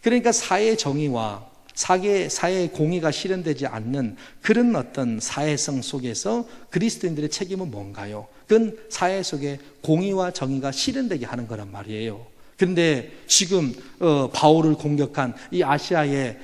그러니까 사회의 정의와 사회의 공의가 실현되지 않는 그런 어떤 사회성 속에서 그리스도인들의 책임은 뭔가요? 그건 사회 속에 공의와 정의가 실현되게 하는 거란 말이에요. 그런데 지금 바울을 공격한 이 아시아의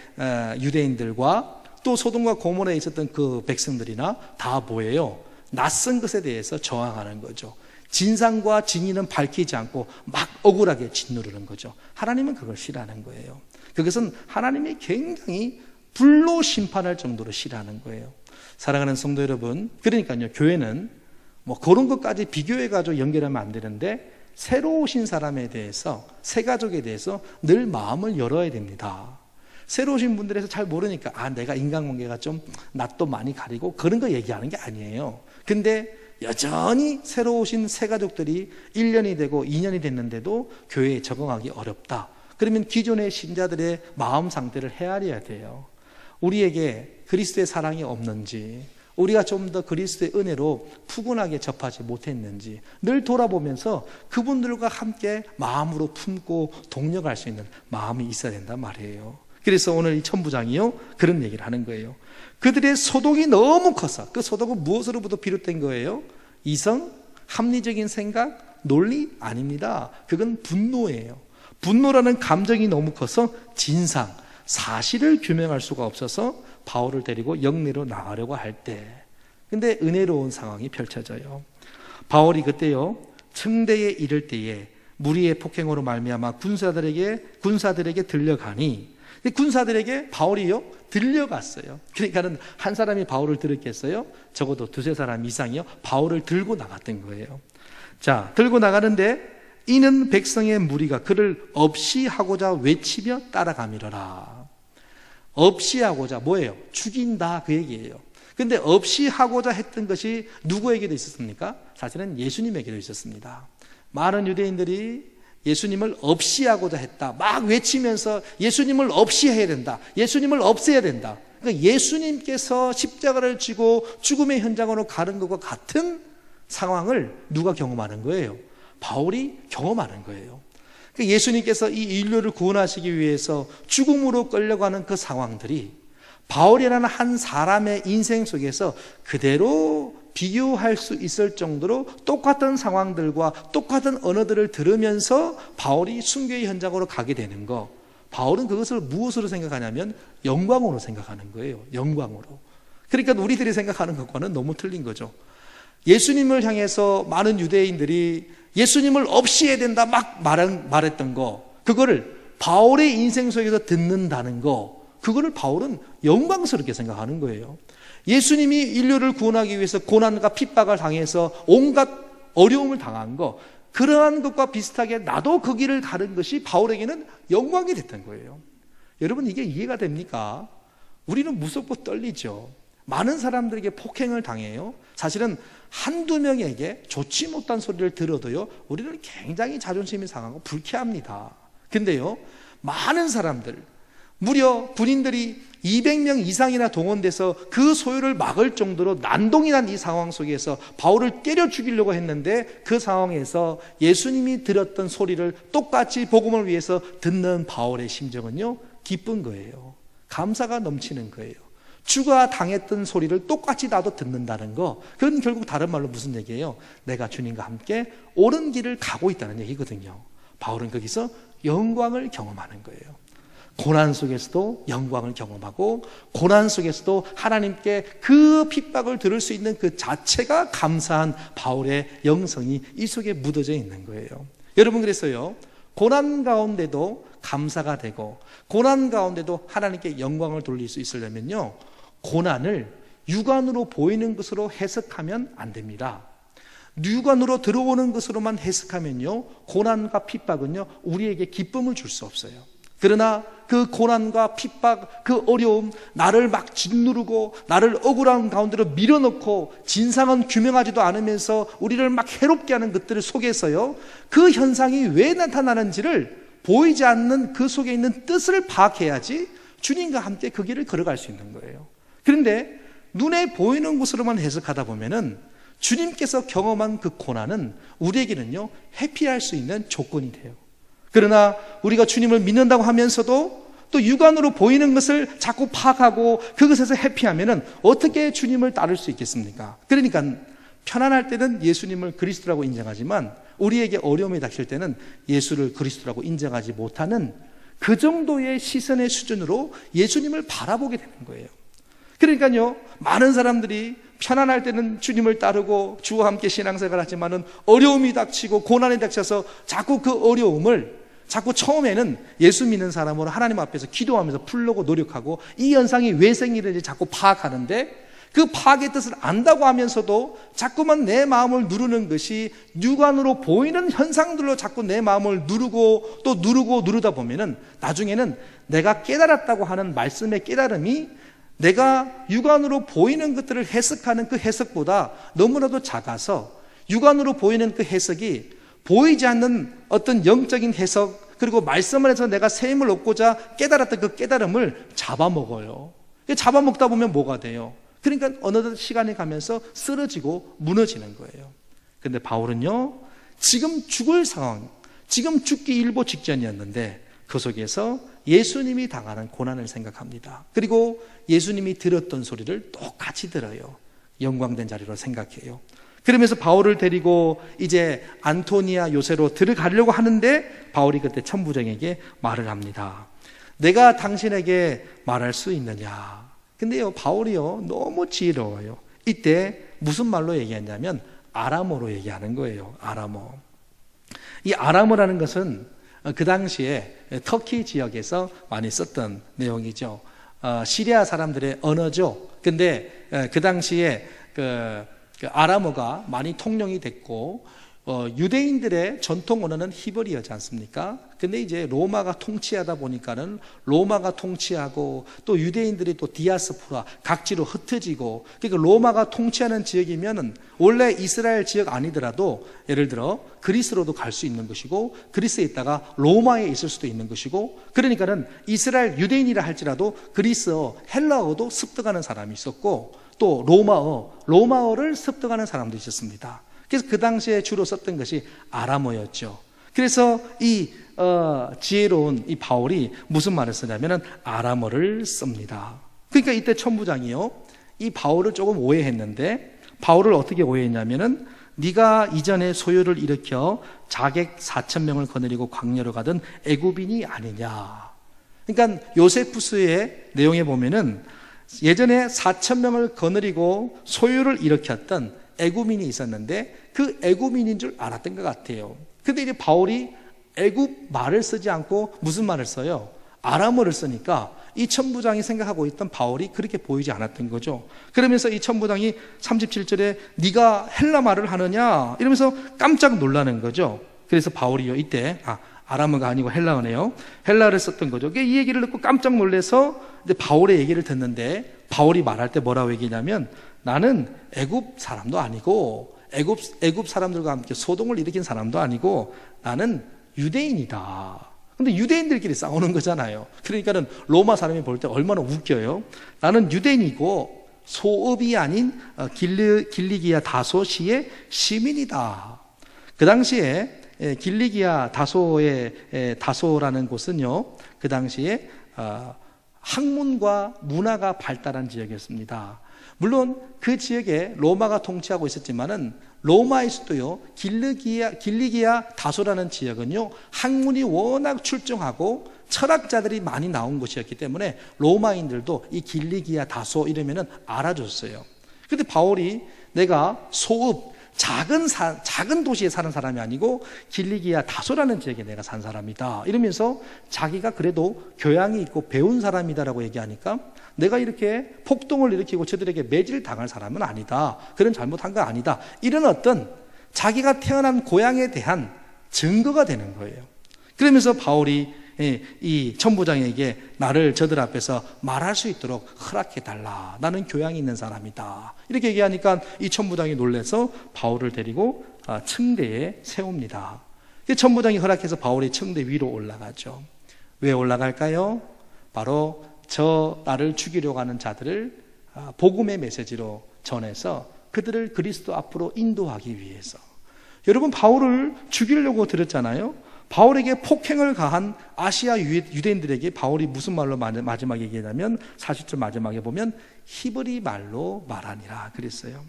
유대인들과 또 소돔과 고모라에 있었던 그 백성들이나 다 뭐예요? 낯선 것에 대해서 저항하는 거죠. 진상과 진위는 밝히지 않고 막 억울하게 짓누르는 거죠. 하나님은 그걸 싫어하는 거예요. 그것은 하나님이 굉장히 불로 심판할 정도로 싫어하는 거예요. 사랑하는 성도 여러분, 그러니까요, 교회는 뭐 그런 것까지 비교해가지고 연결하면 안 되는데 새로 오신 사람에 대해서, 새 가족에 대해서 늘 마음을 열어야 됩니다. 새로 오신 분들에서 잘 모르니까 내가 인간관계가 좀 낯도 많이 가리고 그런 거 얘기하는 게 아니에요. 근데 여전히 새로 오신 새 가족들이 1년이 되고 2년이 됐는데도 교회에 적응하기 어렵다. 그러면 기존의 신자들의 마음 상태를 헤아려야 돼요. 우리에게 그리스도의 사랑이 없는지, 우리가 좀 더 그리스도의 은혜로 푸근하게 접하지 못했는지 늘 돌아보면서 그분들과 함께 마음으로 품고 동력할 수 있는 마음이 있어야 된단 말이에요. 그래서 오늘 이 천부장이요, 그런 얘기를 하는 거예요. 그들의 소동이 너무 커서, 그 소동은 무엇으로부터 비롯된 거예요? 이성, 합리적인 생각, 논리? 아닙니다. 그건 분노예요. 분노라는 감정이 너무 커서 진상, 사실을 규명할 수가 없어서 바울을 데리고 영내로 나가려고 할 때, 근데 은혜로운 상황이 펼쳐져요. 바울이 그때요, 청대에 이를 때에 무리의 폭행으로 말미암아 군사들에게 들려가니, 군사들에게 바울이요 들려갔어요. 그러니까는 한 사람이 바울을 들었겠어요? 적어도 두세 사람 이상이요 바울을 들고 나갔던 거예요. 자, 들고 나가는데 이는 백성의 무리가 그를 없이하고자 외치며 따라가미러라. 없이하고자 뭐예요? 죽인다, 그 얘기예요. 근데 없이하고자 했던 것이 누구에게도 있었습니까? 사실은 예수님에게도 있었습니다. 많은 유대인들이 예수님을 없이하고자 했다. 막 외치면서 예수님을 없이해야 된다. 예수님을 없애야 된다. 그러니까 예수님께서 십자가를 지고 죽음의 현장으로 가는 것과 같은 상황을 누가 경험하는 거예요? 바울이 경험하는 거예요. 그러니까 예수님께서 이 인류를 구원하시기 위해서 죽음으로 끌려가는 그 상황들이 바울이라는 한 사람의 인생 속에서 그대로 비교할 수 있을 정도로 똑같은 상황들과 똑같은 언어들을 들으면서 바울이 순교의 현장으로 가게 되는 거, 바울은 그것을 무엇으로 생각하냐면 영광으로 생각하는 거예요. 영광으로. 그러니까 우리들이 생각하는 것과는 너무 틀린 거죠. 예수님을 향해서 많은 유대인들이 예수님을 없이 해야 된다 막 말했던 거, 그거를 바울의 인생 속에서 듣는다는 거, 그거를 바울은 영광스럽게 생각하는 거예요. 예수님이 인류를 구원하기 위해서 고난과 핍박을 당해서 온갖 어려움을 당한 거, 그러한 것과 비슷하게 나도 그 길을 가는 것이 바울에게는 영광이 됐던 거예요. 여러분, 이게 이해가 됩니까? 우리는 무섭고 떨리죠. 많은 사람들에게 폭행을 당해요. 사실은 한두 명에게 좋지 못한 소리를 들어도요, 우리는 굉장히 자존심이 상하고 불쾌합니다. 근데요, 많은 사람들, 무려 군인들이 200명 이상이나 동원돼서 그 소요를 막을 정도로 난동이 난 이 상황 속에서 바울을 때려 죽이려고 했는데, 그 상황에서 예수님이 들었던 소리를 똑같이 복음을 위해서 듣는 바울의 심정은요, 기쁜 거예요. 감사가 넘치는 거예요. 주가 당했던 소리를 똑같이 나도 듣는다는 거, 그건 결국 다른 말로 무슨 얘기예요? 내가 주님과 함께 옳은 길을 가고 있다는 얘기거든요. 바울은 거기서 영광을 경험하는 거예요. 고난 속에서도 영광을 경험하고, 고난 속에서도 하나님께 그 핍박을 들을 수 있는 그 자체가 감사한 바울의 영성이 이 속에 묻어져 있는 거예요. 여러분, 그래서요, 고난 가운데도 감사가 되고, 고난 가운데도 하나님께 영광을 돌릴 수 있으려면요, 고난을 육안으로 보이는 것으로 해석하면 안 됩니다. 육안으로 들어오는 것으로만 해석하면요, 고난과 핍박은요, 우리에게 기쁨을 줄 수 없어요. 그러나 그 고난과 핍박, 그 어려움, 나를 막 짓누르고 나를 억울한 가운데로 밀어넣고 진상은 규명하지도 않으면서 우리를 막 해롭게 하는 것들 속에서요, 그 현상이 왜 나타나는지를 보이지 않는 그 속에 있는 뜻을 파악해야지 주님과 함께 그 길을 걸어갈 수 있는 거예요. 그런데 눈에 보이는 것으로만 해석하다 보면은 주님께서 경험한 그 고난은 우리에게는요, 회피할 수 있는 조건이 돼요. 그러나 우리가 주님을 믿는다고 하면서도 또 육안으로 보이는 것을 자꾸 파악하고 그것에서 회피하면은 어떻게 주님을 따를 수 있겠습니까? 그러니까 편안할 때는 예수님을 그리스도라고 인정하지만 우리에게 어려움이 닥칠 때는 예수를 그리스도라고 인정하지 못하는 그 정도의 시선의 수준으로 예수님을 바라보게 되는 거예요. 그러니까요, 많은 사람들이 편안할 때는 주님을 따르고 주와 함께 신앙생활을 하지만은 어려움이 닥치고 고난이 닥쳐서 자꾸 그 어려움을 자꾸 처음에는 예수 믿는 사람으로 하나님 앞에서 기도하면서 풀려고 노력하고 이 현상이 왜 생기는지 자꾸 파악하는데, 그 파악의 뜻을 안다고 하면서도 자꾸만 내 마음을 누르는 것이 육안으로 보이는 현상들로 자꾸 내 마음을 누르고 또 누르다 보면은 나중에는 내가 깨달았다고 하는 말씀의 깨달음이 내가 육안으로 보이는 것들을 해석하는 그 해석보다 너무나도 작아서 육안으로 보이는 그 해석이 보이지 않는 어떤 영적인 해석, 그리고 말씀을 해서 내가 새 힘을 얻고자 깨달았던 그 깨달음을 잡아먹어요. 잡아먹다 보면 뭐가 돼요? 그러니까 어느덧 시간이 가면서 쓰러지고 무너지는 거예요. 그런데 바울은요, 지금 죽을 상황, 지금 죽기 일보 직전이었는데 그 속에서 예수님이 당하는 고난을 생각합니다. 그리고 예수님이 들었던 소리를 똑같이 들어요. 영광된 자리로 생각해요. 그러면서 바울을 데리고 이제 안토니아 요새로 들어가려고 하는데 바울이 그때 천부장에게 말을 합니다. 내가 당신에게 말할 수 있느냐. 근데요, 바울이요, 너무 지혜로워요. 이때 무슨 말로 얘기했냐면 아람어로 얘기하는 거예요. 아람어. 이 아람어라는 것은 그 당시에 터키 지역에서 많이 썼던 내용이죠. 시리아 사람들의 언어죠. 근데 그 당시에 그 아람어가 많이 통용이 됐고, 유대인들의 전통 언어는 히브리어지 않습니까? 근데 이제 로마가 통치하다 보니까는 로마가 통치하고 또 유대인들이 또 디아스포라 각지로 흩어지고, 그러니까 로마가 통치하는 지역이면은 원래 이스라엘 지역 아니더라도 예를 들어 그리스로도 갈 수 있는 것이고, 그리스에 있다가 로마에 있을 수도 있는 것이고, 그러니까는 이스라엘 유대인이라 할지라도 그리스어, 헬라어도 습득하는 사람이 있었고, 또 로마어를 습득하는 사람도 있었습니다. 그래서 그 당시에 주로 썼던 것이 아람어였죠. 그래서 이 지혜로운 이 바울이 무슨 말을 쓰냐면은 아람어를 씁니다. 그러니까 이때 천부장이요, 이 바울을 조금 오해했는데, 바울을 어떻게 오해했냐면은 네가 이전에 소요를 일으켜 자객 4,000명을 거느리고 광야로 가던 애굽인이 아니냐. 그러니까 요세푸스의 내용에 보면은 예전에 4,000명을 거느리고 소요를 일으켰던 애굽인이 있었는데 그 애굽인인 줄 알았던 것 같아요. 근데 이제 바울이 애굽 말을 쓰지 않고 무슨 말을 써요? 아람어를 쓰니까 이 천부장이 생각하고 있던 바울이 그렇게 보이지 않았던 거죠. 그러면서 이 천부장이 37절에 네가 헬라 말을 하느냐 이러면서 깜짝 놀라는 거죠. 그래서 바울이요 이때 아람어가 아니고 헬라어네요. 헬라어를 썼던 거죠. 이 얘기를 듣고 깜짝 놀라서 이제 바울의 얘기를 듣는데 바울이 말할 때 뭐라고 얘기냐면 나는 애굽 사람도 아니고 애굽 사람들과 함께 소동을 일으킨 사람도 아니고 나는 유대인이다. 근데 유대인들끼리 싸우는 거잖아요. 그러니까는 로마 사람이 볼 때 얼마나 웃겨요. 나는 유대인이고 소읍이 아닌 길리기아 다소시의 시민이다. 그 당시에 길리기아 다소의 다소라는 곳은요, 그 당시에 학문과 문화가 발달한 지역이었습니다. 물론 그 지역에 로마가 통치하고 있었지만은 로마의 수도요 길리기아 다소라는 지역은요 학문이 워낙 출중하고 철학자들이 많이 나온 곳이었기 때문에 로마인들도 이 길리기아 다소 이러면은 알아줬어요. 근데 바울이 내가 소읍 작은 도시에 사는 사람이 아니고 길리기아 다소라는 지역에 내가 산 사람이다 이러면서 자기가 그래도 교양이 있고 배운 사람이다라고 얘기하니까 내가 이렇게 폭동을 일으키고 저들에게 매질 당할 사람은 아니다. 그런 잘못한 거 아니다. 이런 어떤 자기가 태어난 고향에 대한 증거가 되는 거예요. 그러면서 바울이 이 천부장에게 나를 저들 앞에서 말할 수 있도록 허락해달라. 나는 교양이 있는 사람이다. 이렇게 얘기하니까 이 천부장이 놀라서 바울을 데리고 층대에 세웁니다. 천부장이 허락해서 바울이 층대 위로 올라가죠. 왜 올라갈까요? 바로 저 나를 죽이려고 하는 자들을 복음의 메시지로 전해서 그들을 그리스도 앞으로 인도하기 위해서. 여러분 바울을 죽이려고 들었잖아요. 바울에게 폭행을 가한 아시아 유대인들에게 바울이 무슨 말로 마지막에 얘기하냐면 40절 마지막에 보면 히브리 말로 말하니라 그랬어요.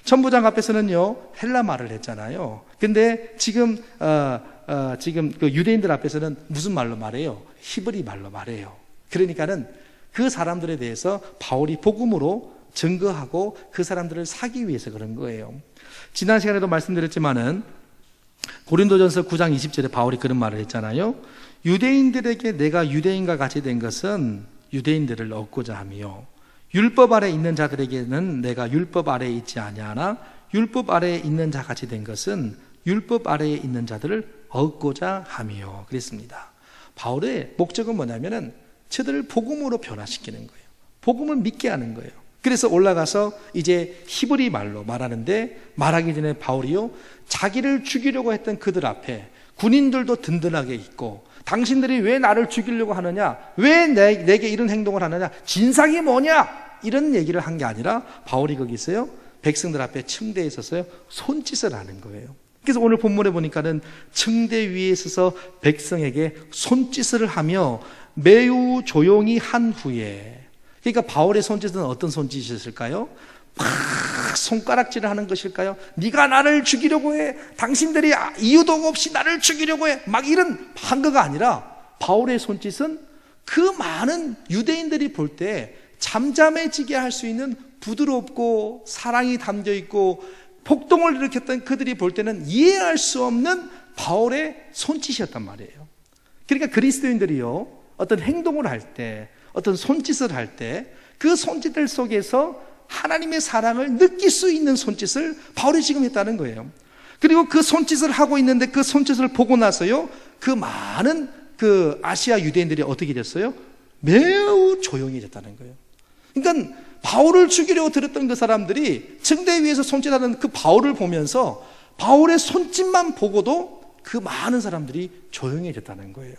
천부장 앞에서는요 헬라 말을 했잖아요. 근데 지금 그 유대인들 앞에서는 무슨 말로 말해요? 히브리 말로 말해요. 그러니까는 그 사람들에 대해서 바울이 복음으로 증거하고 그 사람들을 사기 위해서 그런 거예요. 지난 시간에도 말씀드렸지만은 고린도전서 9장 20절에 바울이 그런 말을 했잖아요. 유대인들에게 내가 유대인과 같이 된 것은 유대인들을 얻고자 하며 율법 아래 있는 자들에게는 내가 율법 아래에 있지 아니하나 율법 아래에 있는 자 같이 된 것은 율법 아래에 있는 자들을 얻고자 하며 그랬습니다. 바울의 목적은 뭐냐면은 저들을 복음으로 변화시키는 거예요. 복음을 믿게 하는 거예요. 그래서 올라가서 이제 히브리 말로 말하는데 말하기 전에 바울이요 자기를 죽이려고 했던 그들 앞에 군인들도 든든하게 있고 당신들이 왜 나를 죽이려고 하느냐, 왜 내게 이런 행동을 하느냐, 진상이 뭐냐 이런 얘기를 한 게 아니라 바울이 거기서요 백성들 앞에 층대에 서서요 손짓을 하는 거예요. 그래서 오늘 본문에 보니까는 층대 위에 서서 백성에게 손짓을 하며 매우 조용히 한 후에, 그러니까 바울의 손짓은 어떤 손짓이었을까요? 막 손가락질을 하는 것일까요? 네가 나를 죽이려고 해, 당신들이 이유도 없이 나를 죽이려고 해, 막 이런 한 거가 아니라 바울의 손짓은 그 많은 유대인들이 볼 때 잠잠해지게 할 수 있는 부드럽고 사랑이 담겨 있고 폭동을 일으켰던 그들이 볼 때는 이해할 수 없는 바울의 손짓이었단 말이에요. 그러니까 그리스도인들이요 어떤 행동을 할 때, 어떤 손짓을 할 때 그 손짓들 속에서 하나님의 사랑을 느낄 수 있는 손짓을 바울이 지금 했다는 거예요. 그리고 그 손짓을 하고 있는데 그 손짓을 보고 나서요 그 많은 그 아시아 유대인들이 어떻게 됐어요? 매우 조용해졌다는 거예요. 그러니까 바울을 죽이려고 들었던 그 사람들이 층대 위에서 손짓하는 그 바울을 보면서 바울의 손짓만 보고도 그 많은 사람들이 조용해졌다는 거예요.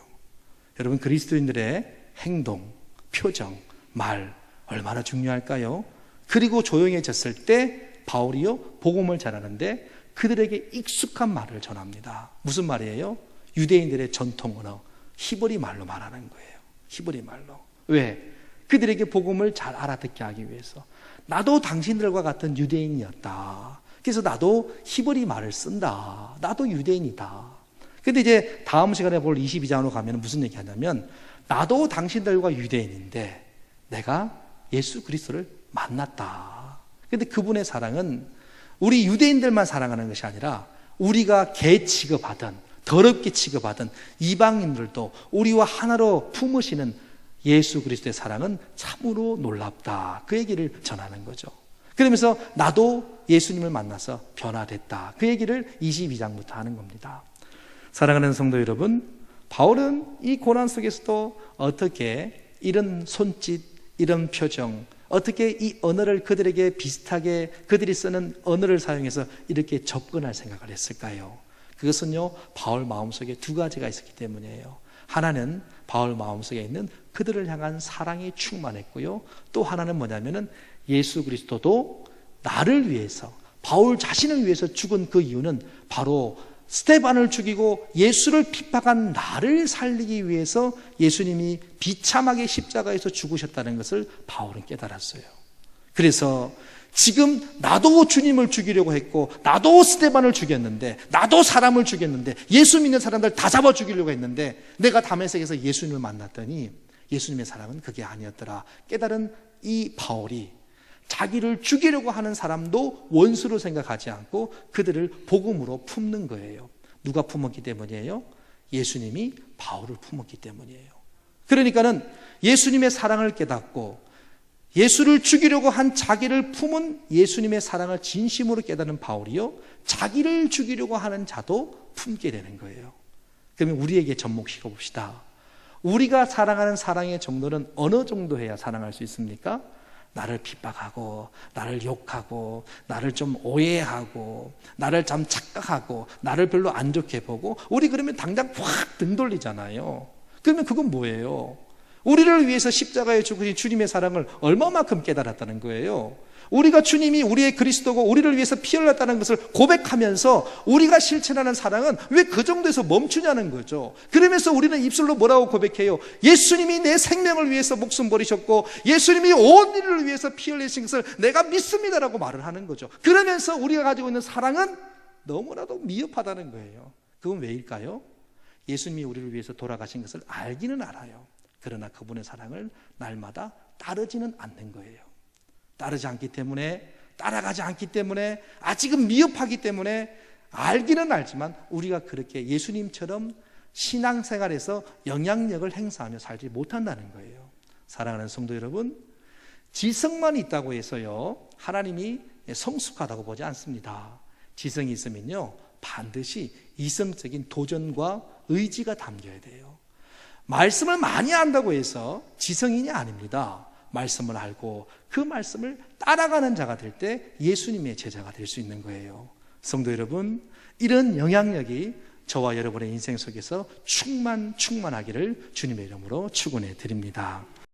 여러분 그리스도인들의 행동, 표정, 말 얼마나 중요할까요? 그리고 조용해졌을 때 바울이요 복음을 전하는데 그들에게 익숙한 말을 전합니다. 무슨 말이에요? 유대인들의 전통 언어 히브리 말로 말하는 거예요. 히브리 말로. 왜? 그들에게 복음을 잘 알아듣게 하기 위해서. 나도 당신들과 같은 유대인이었다. 그래서 나도 히브리 말을 쓴다. 나도 유대인이다. 근데 이제 다음 시간에 볼 22장으로 가면 무슨 얘기 하냐면 나도 당신들과 유대인인데 내가 예수 그리스도를 만났다. 근데 그분의 사랑은 우리 유대인들만 사랑하는 것이 아니라 우리가 개 취급하던, 더럽게 취급하던 이방인들도 우리와 하나로 품으시는 예수 그리스도의 사랑은 참으로 놀랍다. 그 얘기를 전하는 거죠. 그러면서 나도 예수님을 만나서 변화됐다. 그 얘기를 22장부터 하는 겁니다. 사랑하는 성도 여러분, 바울은 이 고난 속에서도 어떻게 이런 손짓, 이런 표정, 어떻게 이 언어를 그들에게 비슷하게 그들이 쓰는 언어를 사용해서 이렇게 접근할 생각을 했을까요? 그것은요, 바울 마음속에 두 가지가 있었기 때문이에요. 하나는 바울 마음속에 있는 그들을 향한 사랑이 충만했고요. 또 하나는 뭐냐면은 예수 그리스도도 나를 위해서, 바울 자신을 위해서 죽은 그 이유는 바로 스데반을 죽이고 예수를 핍박한 나를 살리기 위해서 예수님이 비참하게 십자가에서 죽으셨다는 것을 바울은 깨달았어요. 그래서 지금 나도 주님을 죽이려고 했고, 나도 스데반을 죽였는데, 나도 사람을 죽였는데, 예수 믿는 사람들 다 잡아 죽이려고 했는데, 내가 다메섹에서 예수님을 만났더니 예수님의 사랑은 그게 아니었더라 깨달은 이 바울이 자기를 죽이려고 하는 사람도 원수로 생각하지 않고 그들을 복음으로 품는 거예요. 누가 품었기 때문이에요? 예수님이 바울을 품었기 때문이에요. 그러니까는 예수님의 사랑을 깨닫고 예수를 죽이려고 한 자기를 품은 예수님의 사랑을 진심으로 깨닫는 바울이요, 자기를 죽이려고 하는 자도 품게 되는 거예요. 그러면 우리에게 접목시켜 봅시다. 우리가 사랑하는 사랑의 정도는 어느 정도 해야 사랑할 수 있습니까? 나를 핍박하고, 나를 욕하고, 나를 좀 오해하고, 나를 좀 착각하고, 나를 별로 안 좋게 보고, 우리 그러면 당장 확 등 돌리잖아요. 그러면 그건 뭐예요? 우리를 위해서 십자가에 죽으신 주님의 사랑을 얼마만큼 깨달았다는 거예요. 우리가 주님이 우리의 그리스도고 우리를 위해서 피 흘렸다는 것을 고백하면서 우리가 실천하는 사랑은 왜 그 정도에서 멈추냐는 거죠. 그러면서 우리는 입술로 뭐라고 고백해요? 예수님이 내 생명을 위해서 목숨 버리셨고 예수님이 온 인류를 위해서 피 흘리신 것을 내가 믿습니다라고 말을 하는 거죠. 그러면서 우리가 가지고 있는 사랑은 너무나도 미흡하다는 거예요. 그건 왜일까요? 예수님이 우리를 위해서 돌아가신 것을 알기는 알아요. 그러나 그분의 사랑을 날마다 따르지는 않는 거예요. 따르지 않기 때문에, 따라가지 않기 때문에, 아직은 미흡하기 때문에 알기는 알지만 우리가 그렇게 예수님처럼 신앙생활에서 영향력을 행사하며 살지 못한다는 거예요. 사랑하는 성도 여러분, 지성만 있다고 해서요 하나님이 성숙하다고 보지 않습니다. 지성이 있으면요 반드시 이성적인 도전과 의지가 담겨야 돼요. 말씀을 많이 안다고 해서 지성인이 아닙니다. 말씀을 알고 그 말씀을 따라가는 자가 될 때 예수님의 제자가 될 수 있는 거예요. 성도 여러분, 이런 영향력이 저와 여러분의 인생 속에서 충만하기를 주님의 이름으로 축원해 드립니다.